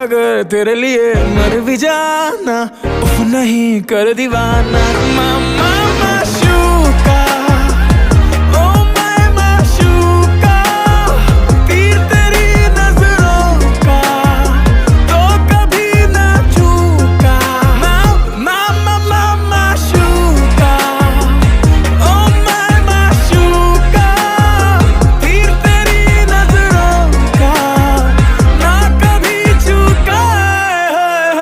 अगर तेरे लिए मर भी जाना, उफ नहीं कर दीवाना। मामा